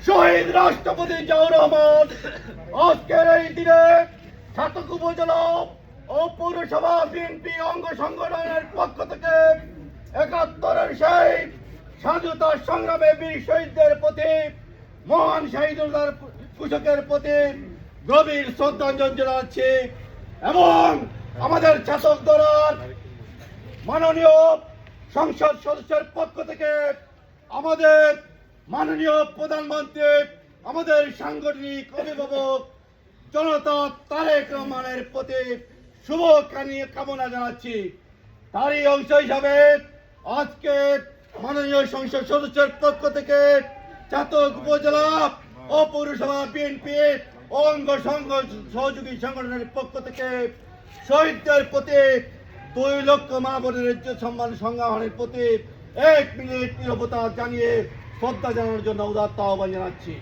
শহীদ রাষ্ট্রপতি জিয়াউর রহমান আজকের এই দিনে ছাতক উপজেলা ও পৌরসভা বিএনপি অঙ্গ সংগঠনের পক্ষ থেকে ৭১-এর সেই স্বাধীনতা সংগ্রামে বীর শহীদদের প্রতি, মহান শহীদুল্লাহর কৃষকের প্রতি গভীর শ্রদ্ধাঞ্জলি জানাচ্ছি এবং আমাদের ছাতক দলের মাননীয় সংসদ সদস্যের পক্ষ থেকে আমাদের মাননীয় প্রধানমন্ত্রী, আমাদের সাংগঠনিক অভিভাবক জনতা তারেক রহমানের প্রতি শুভ কামনা জানাচ্ছি। তারই অংশ হিসাবে আজকে মাননীয় সংসদ সদস্যের পক্ষ থেকে ছাতক উপজেলা ও পৌরসভা বিএনপি অঙ্গ সহযোগী সংগঠনের পক্ষ থেকে শহীদদের প্রতি 2 লক্ষ মা বোনের ইজ্জত সম্মান সংগ্রামের প্রতি 1 মিনিট নীরবতা জানিয়ে শ্রদ্ধা জানানোর জন্য উদাত্ত আহ্বান জানাচ্ছি।